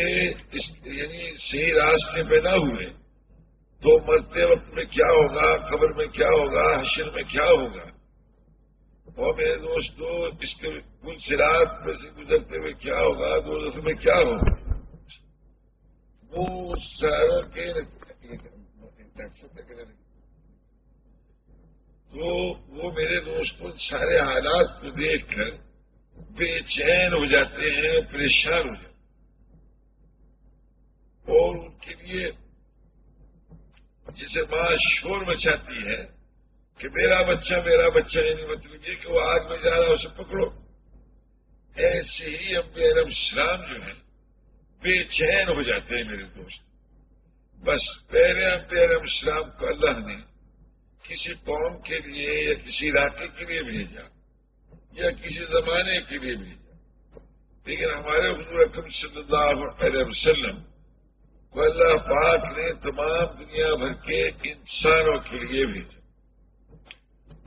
یعنی صحیح راستے پہ نہ ہوئے تو مرتے وقت میں کیا ہوگا، قبر میں کیا ہوگا، حشر میں کیا ہوگا، اور میرے دوستو اس کے پل صراط میں سے گزرتے ہوئے کیا ہوگا، دوزخ میں کیا ہوگا، وہ ساروں کے تو وہ میرے دوستوں سارے حالات کو دیکھ کر بے چین ہو جاتے ہیں، پریشان ہو جاتے ہیں، اور ان کے لیے جسے ماں شور مچاتی ہے کہ میرا بچہ یعنی مطلب یہ کہ وہ آگ میں جا رہا ہے اسے پکڑو، ایسے ہی انبیاء علیہ السلام جو ہیں بے چین ہو جاتے ہیں میرے دوست۔ بس پہلے انبیاء علیہ السلام کو اللہ نے کسی قوم کے لیے یا کسی علاقے کے لیے بھیجا یا کسی زمانے کے لیے بھیجا، لیکن ہمارے حضور اکرم صلی اللہ علیہ وسلم کو اللہ پاک نے تمام دنیا بھر کے انسانوں کے لیے بھیجا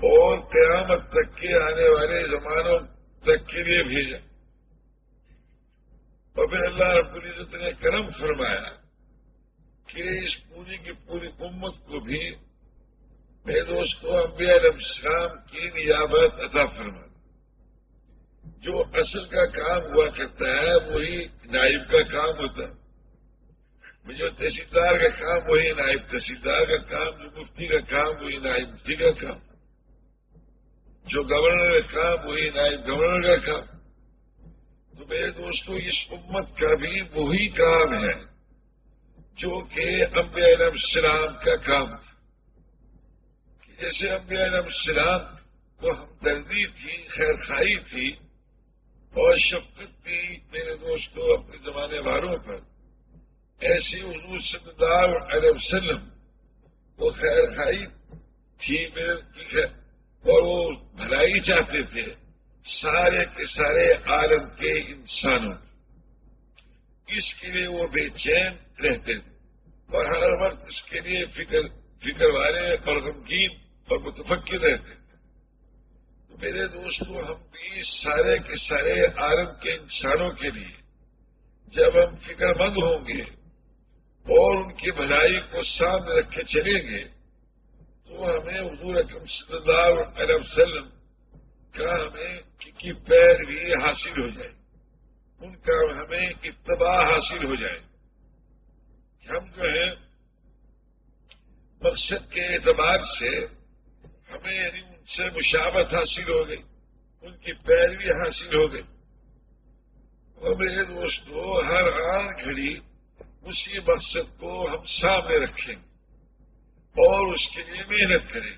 اور قیامت تک کے آنے والے زمانوں تک کے لیے بھیجا، اور پھر اللہ رب العزت نے کرم فرمایا کہ اس پوری کی پوری امت کو بھی میرے دوستوں انبیاء علیہ السلام کی نیابت عطا فرما۔ جو اصل کا کام ہوا کرتا ہے وہی نائب کا کام ہوتا ہے، جو تحصیلدار کا کام وہی نائب تحصیلدار کا کام، جو مفتی کا کام وہی نائب مفتی کا کام، جو گورنر کا کام وہی نائب گورنر کا کام۔ تو میرے دوستو اس امت کا بھی وہی کام ہے جو کہ انبیاء علیہ السلام کا کام تھا۔ جیسے انبیاء علیہ السلام کو ہمدردی تھی، خیر خواہی تھی اور شفقت تھی میرے دوستو اپنے زمانے والوں پر، ایسی حضور صلی اللہ علیہ وسلم کو خیر خواہی تھی اور وہ بھلائی چاہتے تھے سارے کے سارے عالم کے انسانوں کی۔ اس کے لیے وہ بے چین رہتے تھے اور ہر وقت اس کے لیے فکر والے اور غمگین اور متفکر رہتے تھے۔ تو میرے دوستوں ہم بھی سارے کے سارے عالم کے انسانوں کے لیے جب ہم فکر مند ہوں گے اور ان کی بھلائی کو سامنے رکھ کے چلیں گے تو ہمیں حضور اکرم صلی اللہ علیہ وسلم کا ہمیں کی پیروی حاصل ہو جائے، ان کا ہمیں اتباع حاصل ہو جائے کہ ہم جو ہے مقصد کے اعتبار سے ہمیں یعنی ان سے مشابہت حاصل ہو گئی، ان کی پیروی حاصل ہو گئی، اور میرے دوستو ہر آن گھڑی اسی مقصد کو ہم سامنے رکھیں اور اس کے لیے محنت کریں،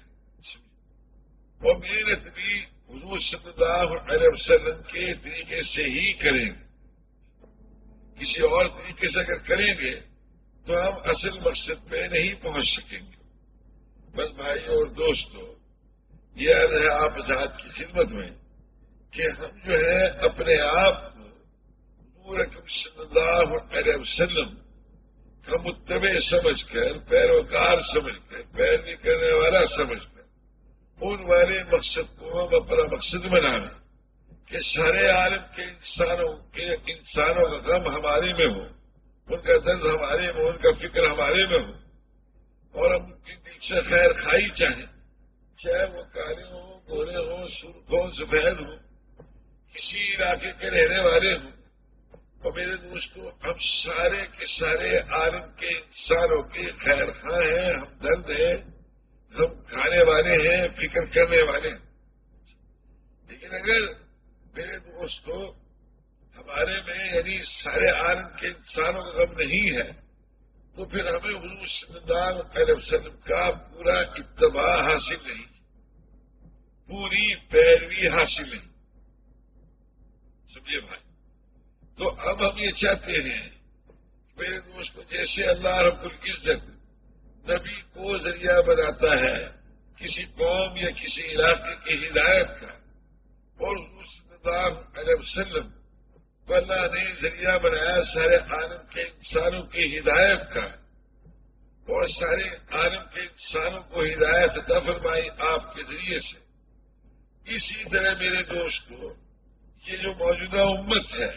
اور محنت بھی حضور صلی اللہ علیہ وسلم کے طریقے سے ہی کریں گے۔ کسی اور طریقے سے اگر کریں گے تو ہم اصل مقصد پہ نہیں پہنچ سکیں گے۔ بس بھائی اور دوستو یہ عرض ہے آپ حضرات کی خدمت میں کہ ہم جو ہے اپنے آپ کو حضور اکرم صلی اللہ علیہ وسلم کا متبع سمجھ کر، پیروکار سمجھ کر، پیروی کرنے والا سمجھ کر ان والے مقصد کو ہم اپنا مقصد بنانے کہ سارے عالم کے انسانوں کا غم ہمارے میں ہو، ان کا درد ہمارے میں ہو، ان کا فکر ہمارے میں ہو، اور ہم ان کی دل سے خیر خواہی چاہیں، چاہے وہ کالے ہوں، گورے ہوں، سرخ ہوں، سفید ہوں، کسی علاقے کے رہنے والے ہوں۔ اور میرے دوستو ہم سارے کے سارے عالم کے انسانوں کے خیر خواہ ہیں، ہمدرد ہیں، ہم کھانے والے ہیں، فکر کرنے والے ہیں۔ لیکن اگر میرے دوستو ہمارے میں یعنی سارے عالم کے انسانوں کا غم نہیں ہے تو پھر ہمیں حضور صلی اللہ علیہ وسلم کا پورا اتباع حاصل نہیں، پوری پیروی حاصل نہیں، سمجھے بھائی۔ تو اب ہم یہ چاہتے ہیں میرے دوستو جیسے اللہ رب العزت نبی کو ذریعہ بناتا ہے کسی قوم یا کسی علاقے کی ہدایت کا، اور حضور صلی اللہ علیہ وسلم کو اللہ نے ذریعہ بنایا سارے عالم کے انسانوں کی ہدایت کا، اور سارے عالم کے انسانوں کو ہدایت عطا فرمائی آپ کے ذریعے سے، اسی طرح میرے دوستو یہ جو موجودہ امت ہے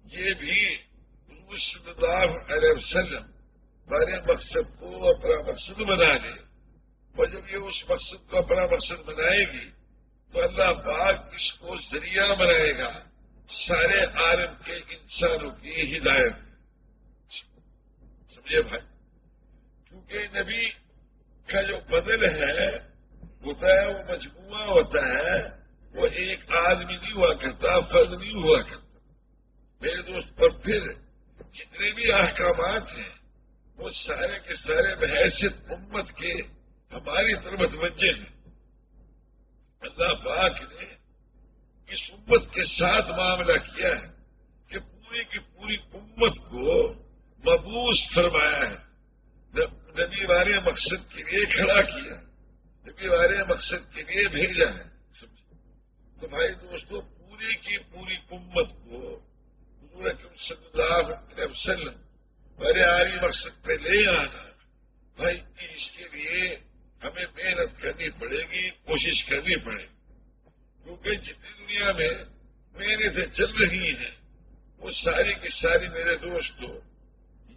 یہ بھی حضور صلی اللہ علیہ وسلم ہمارے مقصد کو اپنا مقصد بنا لے، اور جب یہ اس مقصد کو اپنا مقصد بنائے گی تو اللہ پاک اس کو ذریعہ بنائے گا سارے عالم کے انسانوں کی ہدایت۔ سمجھے بھائی؟ کیونکہ نبی کا جو بدل ہوتا ہے وہ مجموعہ ہوتا ہے، وہ ایک آدمی نہیں ہوا کرتا، فرد نہیں ہوا کرتا میرے دوست۔ اور پھر جتنے بھی احکامات ہیں وہ سارے کے سارے بحیثیت امت کے ہماری طرف متوجہ ہیں۔ اللہ پاک نے اس امت کے ساتھ معاملہ کیا ہے کہ پوری کی پوری امت کو مبعوث فرمایا ہے، نبی والے مقصد کے لیے کھڑا کیا، نبی والے مقصد کے لیے بھیجا ہے۔ تو بھائی دوستو، پوری کی پوری امت کو حضور اکرم صلی اللہ علیہ وسلم بڑے عالی مقصد پہ لے آنا، بھائی اس کے لیے ہمیں محنت کرنی پڑے گی، کوشش کرنی پڑے گی، کیونکہ جتنی دنیا میں محنتیں چل رہی ہیں وہ ساری کی ساری میرے دوستو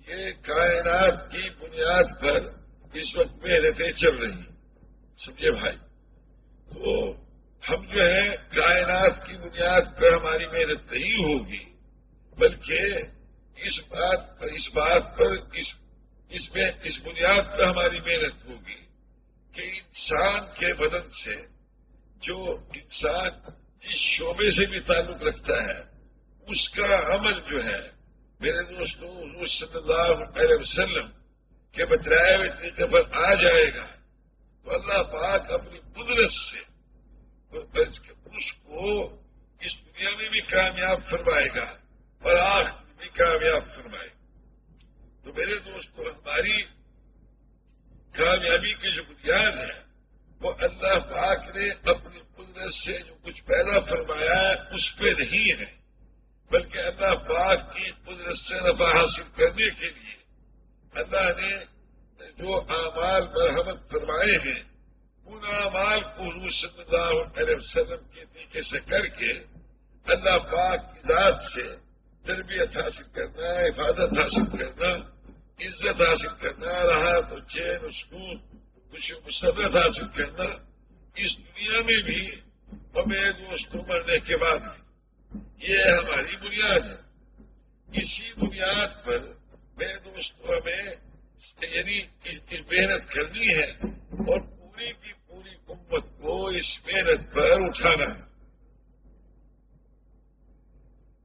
یہ کائنات کی بنیاد پر اس وقت محنتیں چل رہی ہیں۔ سمجھے بھائی؟ تو ہم جو ہے کائنات کی بنیاد پر ہماری محنت نہیں ہوگی، بلکہ اس بنیاد پر ہماری محنت ہوگی کہ انسان کے بدن سے جو انسان جس شعبے سے بھی تعلق رکھتا ہے اس کا عمل جو ہے میرے دوستوں حضور صلی اللہ علیہ وسلم کے بتلائے ہوئے طریقے پر آ جائے گا تو اللہ پاک اپنی قدرت سے اس کو اس دنیا میں بھی کامیاب فرمائے گا اور آخرت میں بھی کامیاب فرمائے گا۔ تو میرے دوستوں ہماری کامیابی کی جو بنیاد ہے وہ اللہ پاک نے اپنی قدرت سے جو کچھ پیدا فرمایا ہے اس پہ نہیں ہے، بلکہ اللہ پاک کی قدرت سے نفع حاصل کرنے کے لیے اللہ نے جو اعمال مرحمت فرمائے ہیں ان اعمال کو حضور صلی اللہ علیہ وسلم کے طریقے سے کر کے اللہ پاک کی ذات سے تربیت حاصل کرنا، حفاظت حاصل کرنا، عزت حاصل کرنا، راحت و چین و سکون، خوشی و مسرت حاصل کرنا اس دنیا میں بھی اور میرے دوستوں مرنے کے بعد بھی، یہ ہماری بنیاد ہے۔ اسی بنیاد پر میرے دوستوں ہمیں یعنی محنت کرنی ہے اور پوری کی پوری امت کو اس محنت پر اٹھانا ہے۔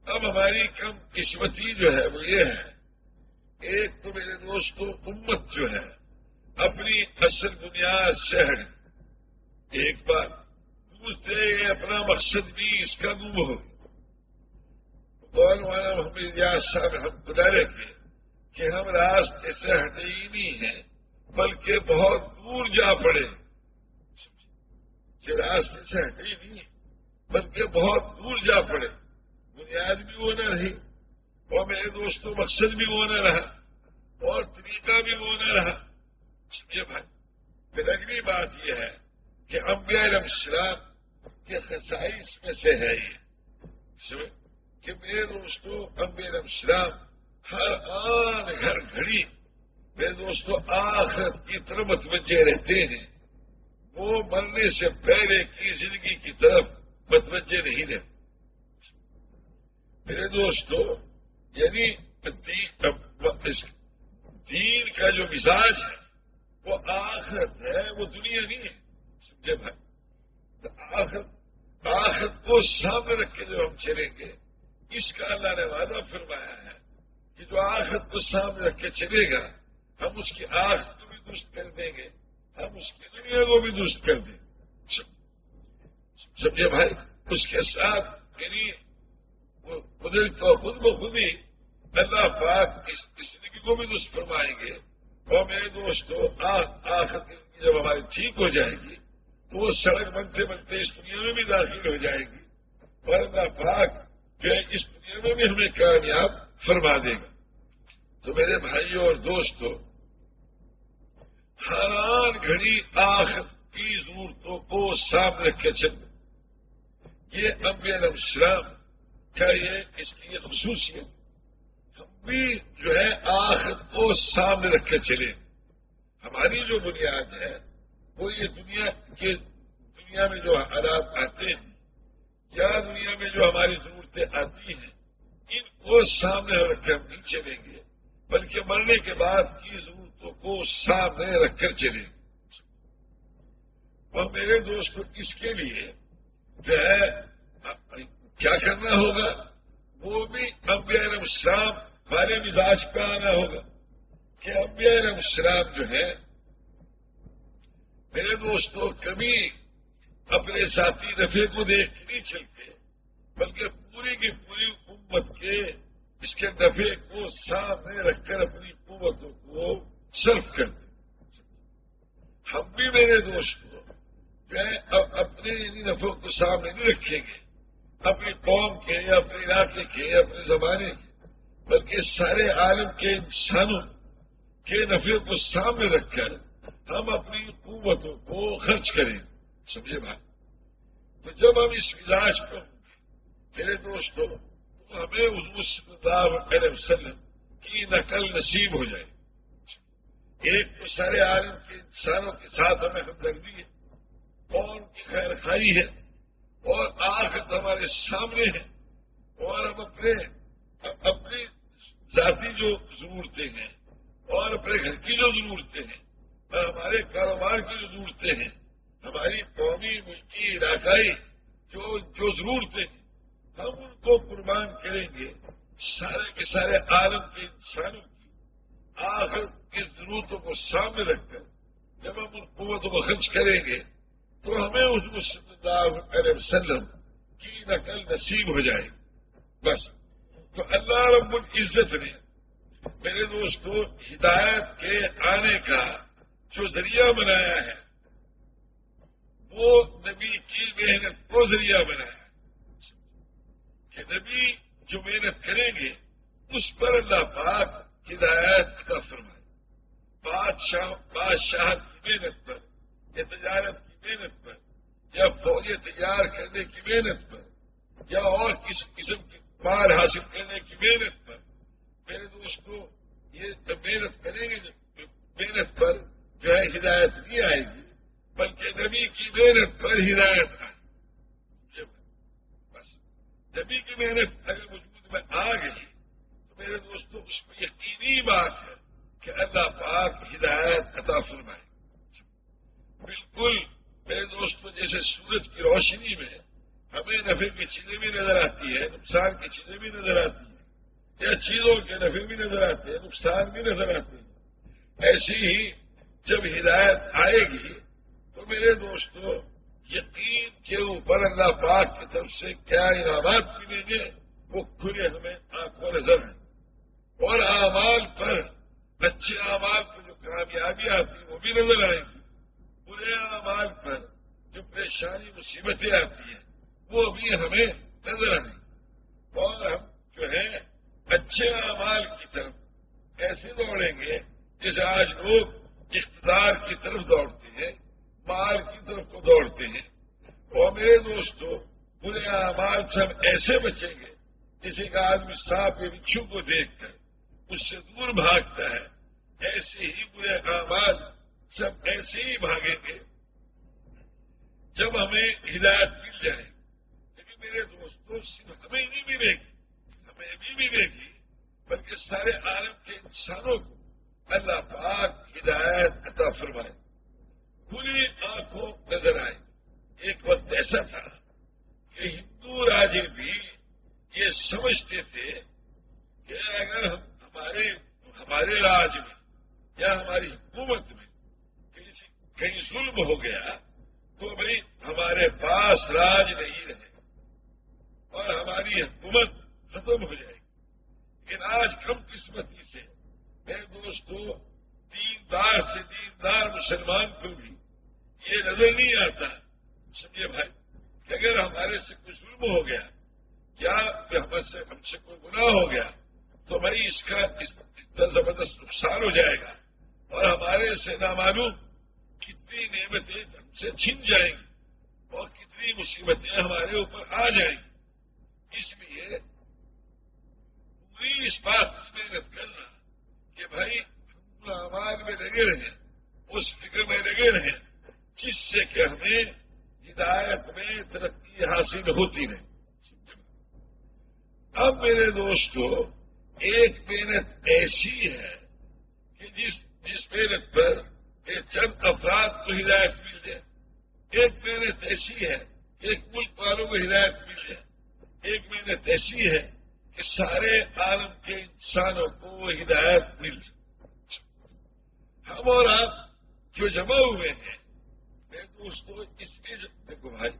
اب ہماری کم قسمتی جو ہے وہ یہ ہے، ایک تو میرے دوستوں امت جو ہے اپنی اصل بنیاد سے ہٹ، ایک بات دوسرے یہ اپنا مقصد بھی اس کا گم ہو گیا۔ مولانا محمد الیاس صاحب ہم خدا رکھے کہ ہم راستے سے ہٹے ہی نہیں ہیں بلکہ بہت دور جا پڑے، راستے سے ہٹے ہی نہیں بلکہ بہت دور جا پڑے، بنیاد بھی وہ نہ رہی اور میرے دوستوں مقصد بھی وہ نہ رہا اور طریقہ بھی وہ نہ رہا۔ سمجھے بھائی؟ پھر اگلی بات یہ ہے کہ انبیاء علیہ السلام کے خصائص میں سے ہے یہ کہ میرے دوستوں انبیاء علیہ السلام ہر آن ہر گھڑی میرے دوستوں آخرت کی طرف متوجہ رہتے ہیں، وہ مرنے سے پہلے کی زندگی کی طرف متوجہ نہیں رہتے۔ میرے دوستوں یعنی دین کا جو مزاج ہے وہ آخرت ہے، وہ دنیا نہیں ہے۔ سمجھے بھائی؟ آخرت کو سامنے رکھ کے جو ہم چلیں گے اس کا اللہ نے وعدہ فرمایا ہے کہ جو آخرت کو سامنے رکھ کے چلے گا ہم اس کی آخرت کو بھی درست کر دیں گے، ہم اس کی دنیا کو بھی درست کر دیں گے۔ سمجھے بھائی؟ اس کے ساتھ یعنی خود بخود ہی اللہ پاک اس زندگی کو بھی درست فرمائیں گے اور میرے دوستوں آخرت کی زندگی جب ہماری ٹھیک ہو جائے گی تو وہ سڑک بنتے بنتے اس دنیا میں بھی داخل ہو جائے گی اور اللہ پاک جو ہے اس دنیا میں بھی ہمیں کامیاب فرما دے گا۔ تو میرے بھائیوں اور دوستوں ہر آن گھڑی آخرت کی ضرورتوں کو سامنے رکھ کے چلنا، یہ انبیاء علیہ السلام کا یہ اس کی یہ خصوصیت۔ ہم بھی جو ہے آخرت کو سامنے رکھ کے چلے. ہماری جو بنیاد ہے وہ یہ دنیا میں جو حالات آتے ہیں یا دنیا میں جو ہماری ضرورتیں آتی ہیں ان کو سامنے رکھ کر نہیں چلیں گے بلکہ مرنے کے بعد کی ضرورتوں کو سامنے رکھ کر چلیں گے. اور میرے دوست کو اس کے لیے جو ہے کیا کرنا ہوگا وہ بھی انبیاء علیہ السلام والے مزاج پہ آنا ہوگا کہ انبیاء علیہ السلام جو ہے میرے دوستوں کبھی اپنے ساتھی نفع کو دیکھ کے نہیں چلتے بلکہ پوری کی پوری امت کے اس کے نفع کو سامنے رکھ کر اپنی قوتوں کو صرف کرتے. ہم بھی میرے دوستوں جو ہے اپنے نفع کو سامنے نہیں رکھیں گے اپنی قوم کے یا اپنے علاقے کے یا اپنے زمانے کے بلکہ سارے عالم کے انسانوں کے نفع کو سامنے رکھ کر ہم اپنی قوتوں کو خرچ کریں. سمجھے بھائی؟ تو جب ہم اس مزاج پہ ہوں گے میرے دوستوں تو ہمیں حضور صلی اللہ علیہ وسلم کی نقل نصیب ہو جائے. ایک تو سارے عالم کے انسانوں کے ساتھ ہمیں ہمدردی ہے اور ان کی خیر خواہی ہے اور آخرت ہمارے سامنے ہے اور ہم اپنی ذاتی جو ضرورتیں ہیں اور اپنے گھر کی جو ضرورتیں ہیں اور ہمارے کاروبار کی جو ضرورتیں ہیں ہماری قومی ملکی علاقائی جو ضرورتیں ہیں ہم ان کو قربان کریں گے سارے کے سارے عالم کے انسانوں کی آخرت کی ضرورتوں کو سامنے رکھ کر جب ہم ان قوتوں کو خرچ کریں گے تو ہمیں حضور صلی اللہ علیہ وسلم کی نقل نصیب ہو جائے. بس تو اللہ رب العزت نے میرے دوستوں ہدایت کے آنے کا جو ذریعہ بنایا ہے وہ نبی کی محنت کو ذریعہ بنایا ہے کہ نبی جو محنت کریں گے اس پر اللہ پاک ہدایت عطا فرمائے. بادشاہ کی محنت پر یا تجارت کی محنت پر یا فوجیں تیار کرنے کی محنت پر یا اور کسی قسم کی مال حاصل کرنے کی محنت پر میرے دوستوں یہ محنت کریں گے محنت پر جو ہے ہدایت نہیں آئے گی بلکہ نبی کی محنت پر ہدایت آئے گی. بس نبی کی محنت اگر وجود میں آ گئی تو میرے دوستوں اس میں یقینی بات ہے کہ اللہ پاک ہدایت عطا فرمائے. بالکل میرے دوستوں جیسے سورج کی روشنی میں ہمیں نفع کی چیزیں بھی نظر آتی ہے نقصان کی چیزیں بھی نظر آتی ہیں یا چیزوں کے نفع بھی نظر آتے ہیں نقصان بھی نظر آتے ہیں ایسی ہی جب ہدایت آئے گی تو میرے دوستوں یقین کے اوپر اللہ پاک کی طرف سے کیا انعامات ملیں گے وہ کھلے ہمیں آنکھوں نظر ہیں اور اعمال پر اچھے اعمال پر جو کامیابی آتی وہ بھی نظر آئیں گی برے اعمال پر جو پریشانی مصیبتیں آتی ہیں وہ بھی ہمیں نظر آئیں اور ہم جو ہے اچھے اعمال کی طرف ایسے دوڑیں گے جیسے آج لوگ اقتدار کی طرف دوڑتے ہیں مال کی طرف کو دوڑتے ہیں اور میرے دوستوں برے اعمال سے ہم ایسے بچیں گے جیسے کہ آدمی سانپ یا بچھو کو دیکھ کر اس سے دور بھاگتا ہے ایسے ہی برے اعمال سب ایسے ہی بھاگیں گے جب ہمیں ہدایت مل جائے. لیکن میرے دوستوں صرف ہمیں نہیں ملے گی ہمیں بھی ملے گی بلکہ سارے عالم کے انسانوں کو اللہ پاک ہدایت عطا فرمائے کھلی آنکھوں نظر آئے. ایک وقت ایسا تھا کہ ہندو راجے بھی یہ سمجھتے تھے کہ اگر ہمارے راج میں یا ہماری حکومت میں کہیں ظلم ہو گیا تو بھائی ہمارے پاس راج نہیں رہے اور ہماری حکومت ختم ہو جائے گی. لیکن آج کم قسمتی سے میرے دوستوں دیندار سے دیندار مسلمان کو بھی یہ نظر نہیں آتا سمجھے بھائی کہ اگر ہمارے سے کوئی ظلم ہو گیا کیا ہم سے کوئی گناہ ہو گیا تو بھائی اس کا اتنا زبردست نقصان ہو جائے گا اور ہمارے سے نامعلوم کتنی نعمتیں ہم سے چھن جائیں گی اور کتنی مصیبتیں ہمارے اوپر آ جائیں گی. اس لیے بھی اس بات کی محنت کرنا کہ بھائی اعمال میں لگے رہیں، اس فکر میں لگے رہیں جس سے کہ ہمیں ہدایت میں ترقی حاصل ہوتی رہے۔ اب میرے دوستو، ایک محنت ایسی ہے کہ جس محنت پر چند افراد کو ہدایت مل جائے، ایک محنت ایسی ہے کہ ایک ملک والوں کو ہدایت مل جائے، ایک محنت ایسی ہے کہ سارے عالم کے انسانوں کو ہدایت مل جائے۔ ہم اور آپ جو جمع ہوئے ہیں میرے دوستو، اس میں دیکھو بھائی،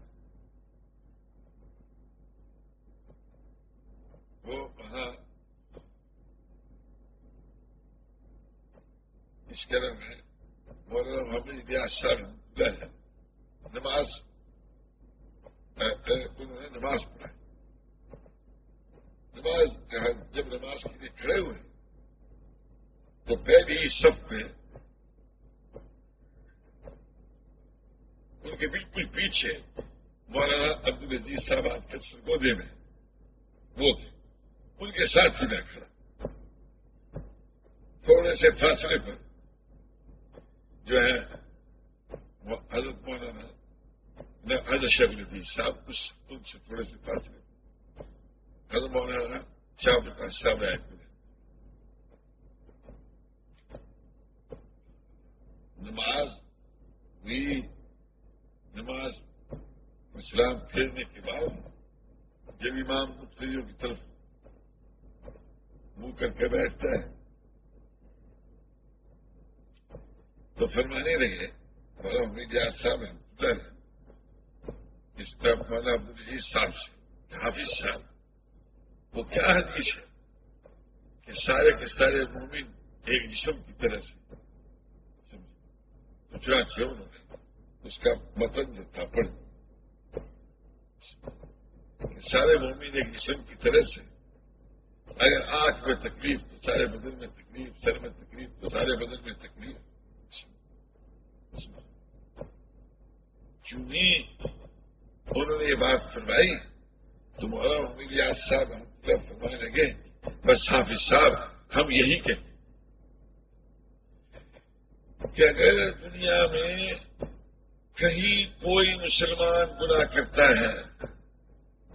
وہ وہاں اس کرم میں مولانا محمد الیاس صاحب ہے، نماز انہوں نے نماز پڑھائی۔ جب نماز کے لیے کھڑے ہوئے تو پہلی صف میں ان کے بالکل پیچھے مولانا عبدالعزیز صاحب آج کل سرگودے میں وہ تھے، ان کے ساتھ ہی میں کھڑا، تھوڑے سے فاصلے پر جو ہے حضرت مولانا حضرت شیخ العزیز صاحب، ان سے تھوڑے سے فاصلے پر حضرت مولانا شاہ پرکاش صاحب آئے ہوئے۔ نماز ہوئی، نماز اسلام پھیرنے کے بعد جب امام مقتدیوں کی طرف منہ کر کے بیٹھتا ہے تو فرمانے لگے مولانا الیاس صاحب ہیں اس طرف مولانا عبدالعزیز صاحب سے، حافظ صاحب، وہ کیا حدیث ہے کہ سارے کے سارے مومن ایک جسم کی طرح سے تو چنانچہ انہوں نے اس کا متن جو تھا پڑھ، سارے مومن ایک جسم کی طرح سے، اگر آنکھ میں تکلیف تو سارے بدن میں تکلیف، سر میں تکلیف تو سارے بدن میں تکلیف۔ چونی انہوں نے یہ بات فرمائی تو مولانا الیاس صاحب ہم فرمانے لگے بس حافظ صاحب ہم یہی کہیں کہ اگر دنیا میں کہیں کوئی مسلمان گناہ کرتا ہے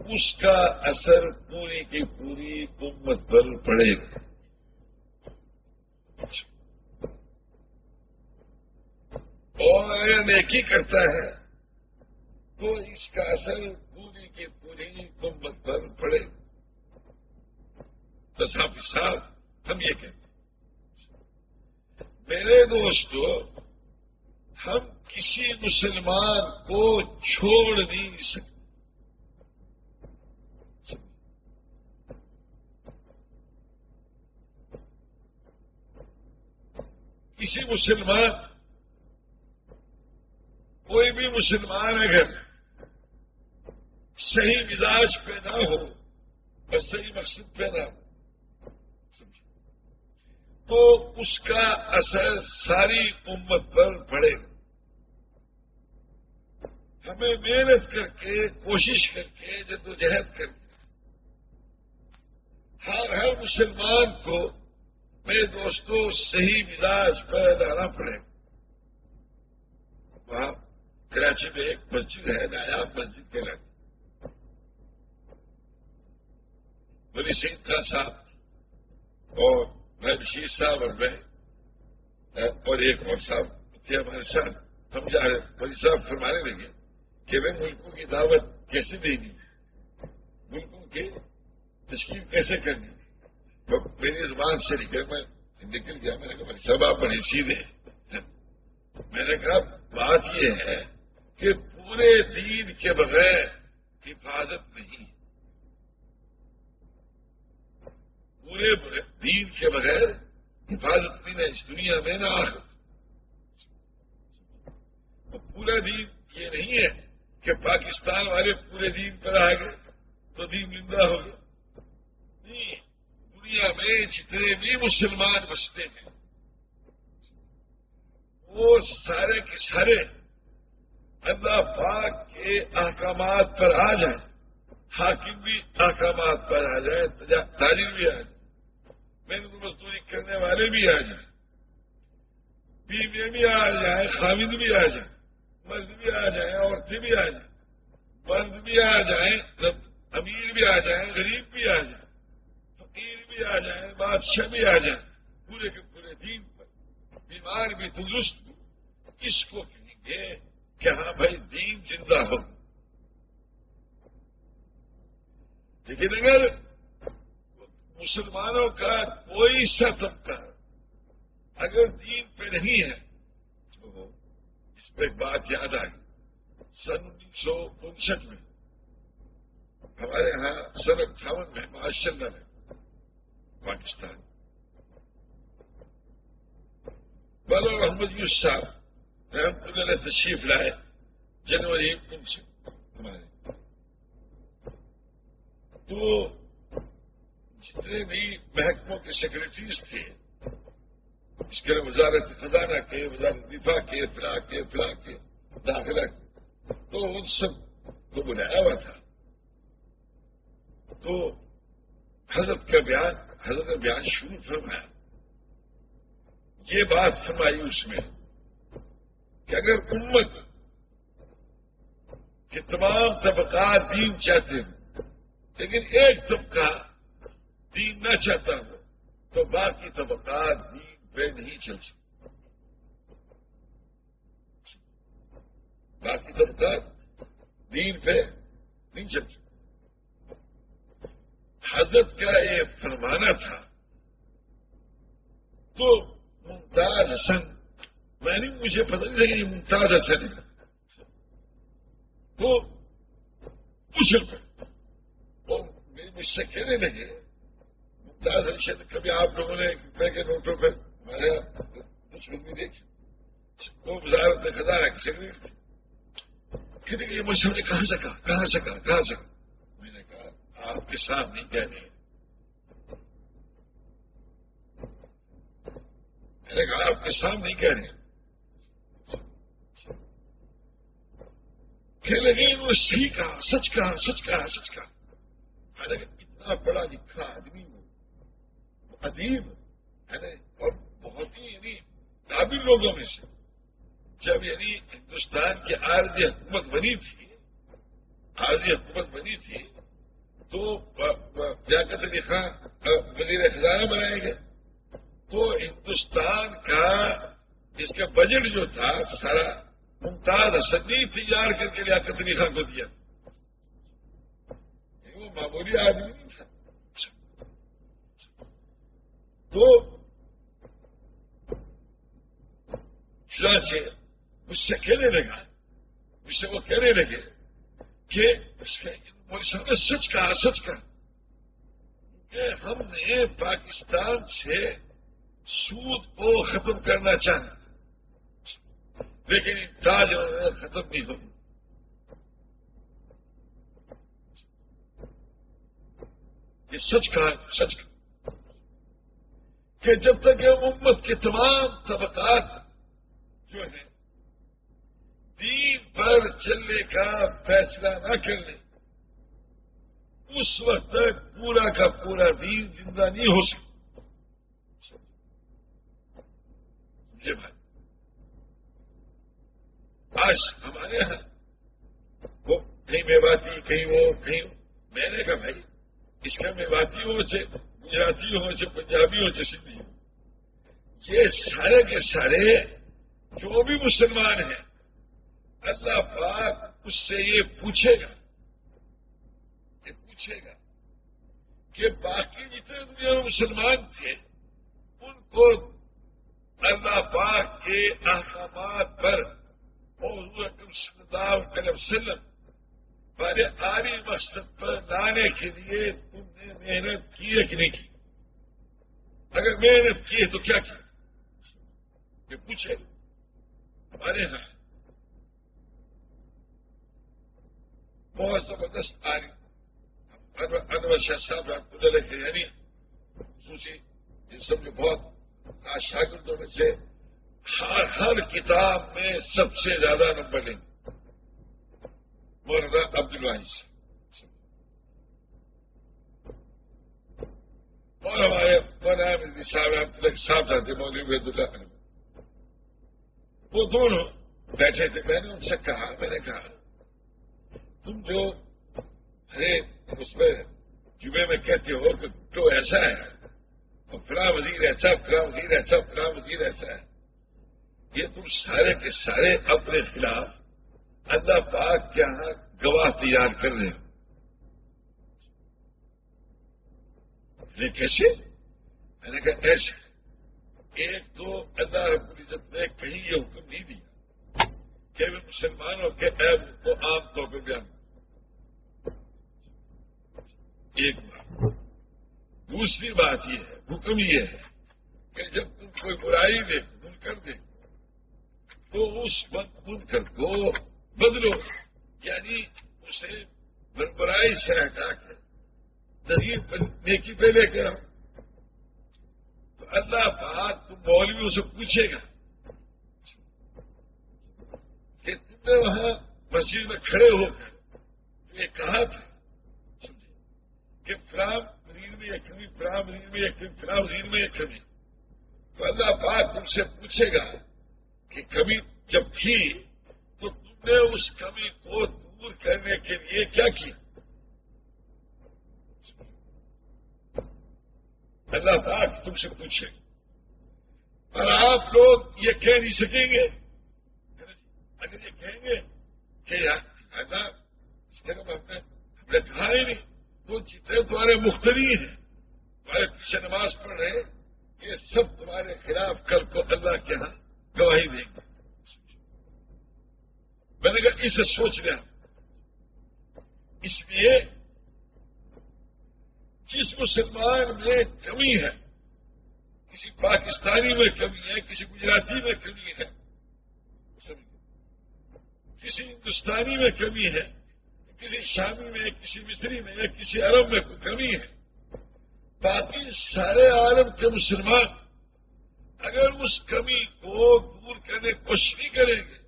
اس کا اثر پوری کی پوری امت پر پڑے گا، اور اگر نیکی کرتا ہے تو اس کا اثر پوری کی پوری امت پر پڑے گا۔ بس حافظ صاحب ہم یہ کہتے ہیں میرے دوستو، ہم کسی مسلمان کو چھوڑ نہیں سکتے، کسی مسلمان، کوئی بھی مسلمان اگر صحیح مزاج پہ نہ ہو اور صحیح مقصد پہ نہ ہو تو اس کا اثر ساری امت پر پڑے گا۔ ہمیں محنت کر کے، کوشش کر کے، جدوجہد کر کے ہر مسلمان کو میرے دوستوں صحیح مزاج پر لانا پڑے گا۔ وہاں کراچی میں ایک مسجد ہے، نایاب مسجد کے لئے ولی سعید خان صاحب اور میں بشیر صاحب اور میں اور ایک اور صاحب تھے ہمارے ساتھ، ہم جا رہے ولی صاحب فرمانے لگے کہ میں ملکوں کی دعوت کیسے دینی، ملکوں کی تشکیل کیسے کرنی، میری زبان سے نکل گیا، میں نے کہا صاحب آپ بڑے سیدھے ہیں۔ میں نے کہا بات یہ ہے کہ پورے دین کے بغیر حفاظت نہیں، پورے دین کے بغیر حفاظت نہیں ہے اس دنیا میں نہ آخر۔ تو پورا دین یہ نہیں ہے کہ پاکستان والے پورے دین پر آ گئے تو دین زندہ ہو گیا، نہیں، دنیا میں جتنے بھی مسلمان بستے ہیں وہ سارے کے سارے اللہ پاک کے احکامات پر آ جائیں، حاکم بھی احکامات پر آ جائے، تاجر بھی آ جائے، محنت مزدوری کرنے والے بھی آ جائیں، بیویاں بھی آ جائیں، خاوند بھی آ جائیں، مرد بھی آ جائیں، عورتیں بھی آ جائیں، مرد بھی آ جائیں، امیر بھی آ جائیں، غریب بھی آ جائیں، فقیر بھی آ جائیں، بادشاہ بھی آ جائیں، پورے کے پورے دین پر بیمار بھی تندرست بھی، اس کو کہیں گے کہ ہاں بھائی دین زندہ ہو۔ لیکن اگر مسلمانوں کا کوئی سا طبقہ اگر دین پہ نہیں ہے تو اس پہ ایک بات یاد آ گئی۔ سن 1959 میں ہمارے یہاں سن 58 میں ماشاء اللہ میں پاکستان مولانا محمد یوسف صاحب رحمۃ اللہ تشریف لائے جنوری 19 سے ہمارے، تو جتنے بھی محکموں کے سیکرٹریز تھے، اس کے لیے وزارت خزانہ کے، وزارت دفاع کے، اطلاع کے داخلہ کے، تو ان سب کو بلایا ہوا تھا۔ تو حضرت نے بیان شروع فرمایا، یہ بات فرمائی اس میں کہ اگر امت کے تمام طبقات دین چاہتے ہیں لیکن ایک طبقہ دین نہ چاہتا ہو تو باقی طبقات دین پہ نہیں چل سکتے، باقی طبقات دین پہ نہیں چل سکتے۔ حضرت کا یہ فرمانا تھا۔ تو ممتاز حسن، میں نہیں، مجھے پتہ نہیں تھا کہ یہ ممتاز حسن ہے، تو پوچھ اور مجھ سے کہنے لگے ممتاز حسن کبھی آپ لوگوں نے روپے کے نوٹوں پہ ہمارے دستخط نہیں دیکھی؟ وہ وزارت خزانہ کی سیکرٹری تھی، کہنے کہ یہ مجھے کہاں سے کہا میں نے کہا آپ کے سامنے کہنے، میں نے کہا آپ کے سامنے کہنے، کہنے لگے انہوں نے صحیح کہا، سچ کہا۔ حالانکہ اتنا بڑا لکھا آدمی وہ ادیب ہے نا، اور بہت ہی یعنی قابل لوگوں میں سے۔ جب یعنی ہندوستان کی عارضی حکومت بنی تھی تو لیاقت علی خان وزیر خزانہ بنائے گئے، تو ہندوستان کا اس کا بجٹ جو تھا سارا ممتاز حسن نے تیار کر کے لیاقت علی خان کو دیا تھا، وہ معمولی آدمی نہیں تھا۔ تو چنانچہ مجھ سے وہ کہنے لگے کہ سچ کہا کہ ہم نے پاکستان سے سود کو ختم کرنا چاہا لیکن تاج ختم نہیں ہوئی۔ یہ سچ کہا کہ جب تک یہ امت کے تمام طبقات جو ہیں دین پر چلنے کا فیصلہ نہ کر لیں اس وقت تک پورا کا پورا دین زندہ نہیں ہو سکتا۔ جی بھائی، آج ہمارے یہاں وہ کہیں میواتی کہیں میں نے کہا بھائی اس کا میواتی ہو چاہے گجراتی ہو چاہے پنجابی ہو چاہے سندھی ہو، یہ سارے کے سارے جو بھی مسلمان ہیں اللہ پاک اس سے یہ پوچھے گا کہ باقی جتنے دنیا میں مسلمان تھے ان کو اللہ پاک کے احکامات پر حضور اکرم صلی اللہ علیہ وسلم ہمارے عالی مقصد پر لانے کے لیے تم نے محنت کی ہے کہ نہیں کی؟ اگر محنت کی ہے تو کیا کی؟ یہ پوچھے ہمارے یہاں بہت زبردست عالم انور شاہ صاحب رحمۃ اللہ کے یعنی خصوصی ان سب جو بہت شاگردوں میں سے ہر کتاب میں سب سے زیادہ نمبر لیں گے، مولانا عبدالواحد سے اور ہمارے مولانا صاحب تھے مولوی عبید اللہ عنہ، وہ دونوں بیٹھے تھے. میں نے ان سے کہا، میں نے کہا تم جو اس میں جمعے میں کہتے ہو کہ تو ایسا ہے اور فلاں وزیر ایسا، فلاں وزیر ایسا، فلاں وزیر ایسا ہے، یہ تم سارے کے سارے اپنے خلاف اللہ پاک کے یہاں گواہ تیار کر رہے ہو. یہ کیسے؟ میں نے کہا ایسے. ایک تو اللہ رب العزت نے کہیں یہ حکم نہیں دیا کہ وہ مسلمانوں کے عیب کو عام طور پہ بیان. ایک بات. دوسری بات یہ ہے، حکم یہ ہے کہ جب تم کوئی برائی دیکھو، منکر دیکھو، تو اس وقت منکر کو بدلو، یعنی اسے برائی سے ہٹا کے نیکی پہ لے کر آؤ. تو اللہ پاک تم مولویوں سے پوچھے گا کہ تم نے وہاں مسجد میں کھڑے ہو کر یہ کہا تھا کہ فلاں وزیر میں یہ کمی، فلاں وزیر میں یہ کمی، فلاں وزیر میں یہ کمی. تو اللہ پاک تم سے پوچھے گا کہ کمی جب تھی تو تم نے اس کمی کو دور کرنے کے لیے کیا کیا. اللہ پاک تم سے پوچھے. اور آپ لوگ یہ کہہ نہیں سکیں گے. اگر یہ کہیں گے کہ اللہ اس طرح ہم نے کہا ہی نہیں، تو جتنے تمہارے مختری ہیں، تمہارے پیچھے نماز پڑھ رہے، یہ سب تمہارے خلاف کل کو اللہ کے ہاں گواہی دیں گے. میں نے کہا اسے سوچ لیا. اس لیے جس مسلمان میں کمی ہے، کسی پاکستانی میں کمی ہے، کسی گجراتی میں کمی ہے، کسی ہندوستانی میں کمی ہے، کسی شامی میں، کسی مصری میں، کسی عرب میں کوئی کمی ہے، باقی سارے عالم کے مسلمان اگر اس کمی کو دور کرنے کی کوشش نہیں کریں گے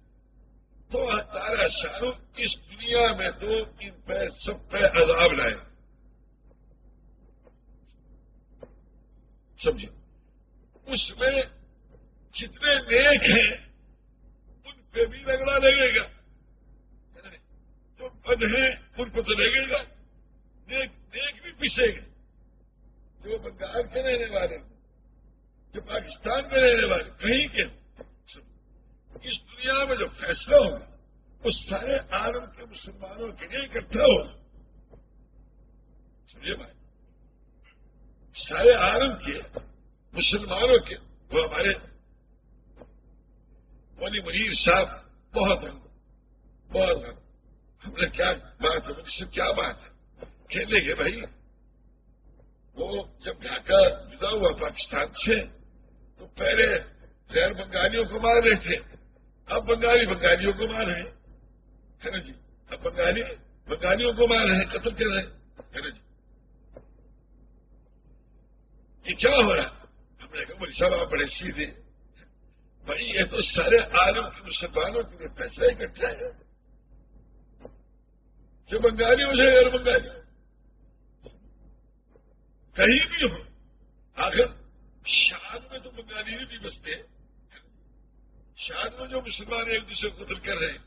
تو تعالیٰ شاہ اس دنیا میں تو ان پہ سب پہ عذاب لائے. سمجھے؟ اس میں جتنے نیک ہیں ان پہ بھی رگڑا لگے گا، جو بد ہیں ان کو تو لگے گا. نیک بھی پیسے گا، جو بنگال کے رہنے والے، جو پاکستان میں رہنے والے، کہیں کے. اس دنیا میں جو فیصلہ ہوگا وہ سارے عالم کے مسلمانوں کے لیے اکٹھا ہوگا. سمجھے بھائی؟ سارے عالم کے مسلمانوں کے. وہ ہمارے مولوی منیر صاحب بہت ہم نے کیا بات ہے، مجھ سے کیا بات ہے، کہنے کے بھائی وہ جب ڈھاکہ جدا ہوا پاکستان سے تو پہلے غیر بنگالیوں کو مار رہے تھے، اب بنگالیوں کو مار رہے ہیں، ہے نا جی. اب بنگالیوں کو مار رہے ہیں، قتل کر رہے ہیں، ہے نا جی. یہ کیا ہو رہا ہے؟ ہم نے کہا مولوی صاحب آپ بڑے سیدھے بھائی، یہ تو سارے عالم کے مسلمانوں کے لیے پیسہ اکٹھا ہے، جو بنگالی ہو جائے غیر بنگالی کہیں بھی ہو. آخر شاد میں تو بنگالی بھی بستے ہیں، شاد میں جو مسلمان ایک دوسرے کو قتل کر رہے ہیں،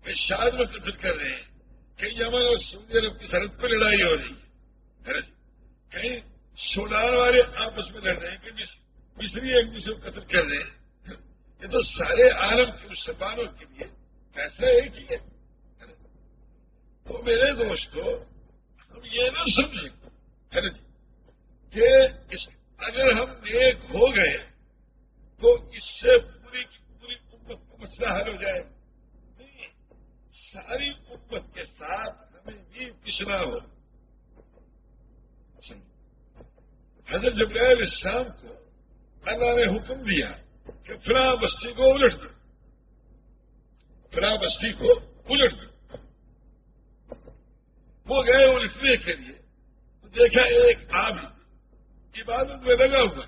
کہ شاد میں قتل کر رہے ہیں، کہیں یمن اور سعودی عرب کی سرحد پہ لڑائی ہو رہی ہے، کہیں سوڈان والے آپس میں لڑ رہے ہیں، کہ مصری ایک دوسرے کو قتل کر رہے ہیں. یہ تو سارے عالم کے مسلمانوں کے لیے فیصلہ ایک ہی ہے. تو میرے دوستو ہم یہ نہ سمجھیں، ہے نا جی، کہ اگر ہم نیک ہو گئے تو اس سے پوری کی پوری امت کو مسئلہ حل ہو جائے. نہیں، ساری امت کے ساتھ ہمیں بھی پسنا ہو. حضرت جبرائیل علیہ السلام کو اللہ نے حکم دیا کہ فلاں بستی کو الٹ دو، فلاں بستی کو الٹ دو. وہ گئے الٹنے کے لیے تو دیکھا ایک عابد عبادت میں لگا ہوا.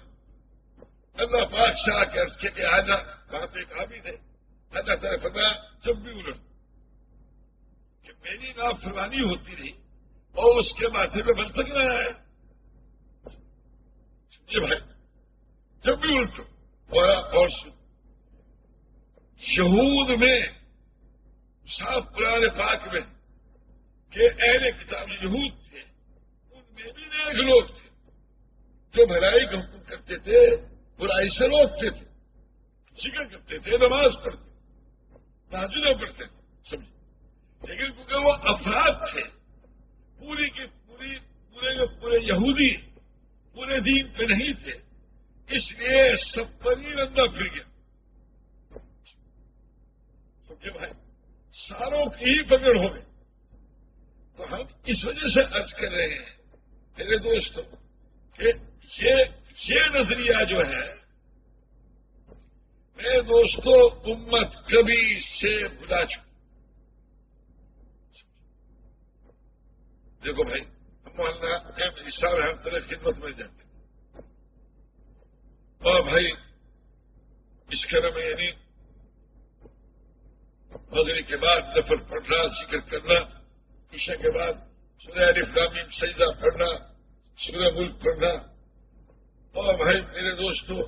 اللہ پاک سے آ کے عرض کیا کہ آجا، وہاں تو ایک عابد ہے. اللہ تعالیٰ فرمایا جب بھی الٹ کہ میری نافرمانی ہوتی رہی اور اس کے ماتھے پہ بل تک نہ آئے. سمجھے بھائی؟ جب بھی الٹو اور سن، یہود میں صاف قرآن پاک میں کہ اہل کتاب یہود تھے، ان میں بھی نیک لوگ تھے جو بھلائی کا حکم کرتے تھے، برائی سے روکتے تھے، ذکر کرتے تھے، نماز پڑھتے، تہجد پڑھتے تھے، سمجھے؟ لیکن کیونکہ وہ افراد تھے، پوری کی پوری پورے یہودی پورے دین پہ نہیں تھے، اس لیے سب پر ہی رندہ پھر گیا، سمجھے بھائی؟ ساروں کی ہی پکڑ ہو گئی۔ تو ہم اس وجہ سے عرض کر رہے ہیں میرے دوستوں کہ یہ نظریہ جو ہے میرے دوستوں امت کبھی اس سے بلا چکی۔ دیکھو بھائی، ہم مولانا صاحب ہم تیرے خدمت میں جاتے ہیں، اور بھائی اس کرم یعنی مغرب کے بعد نفل پڑھنا، ذکر کرنا، عشاء کے بعد سورہ الف لام میم سجدہ پڑھنا، سورہ ملک پڑھنا، اور بھائی میرے دوستوں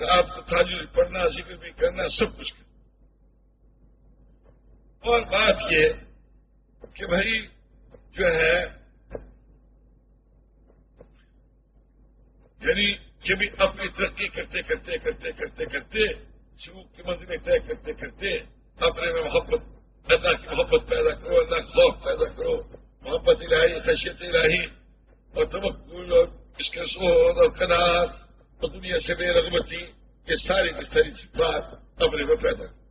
آپ کو تہجد پڑھنا، ذکر بھی کرنا، سب کچھ کرنا۔ اور بات یہ کہ بھائی جو ہے یعنی کہ بھی اپنی ترقی کرتے کرتے کرتے کرتے کرتے شروع کی منزلیں طے کرتے کرتے اپنے میں محبت، اللہ کی محبت پیدا کرو، اللہ کا خوف پیدا کرو، محبت الہی، خشیت الہی اور توکل اور اس کے زہد اور قناعت اور دنیا سے بے رغبتی، یہ ساری کی ساری صفات اپنے میں پیدا کرو۔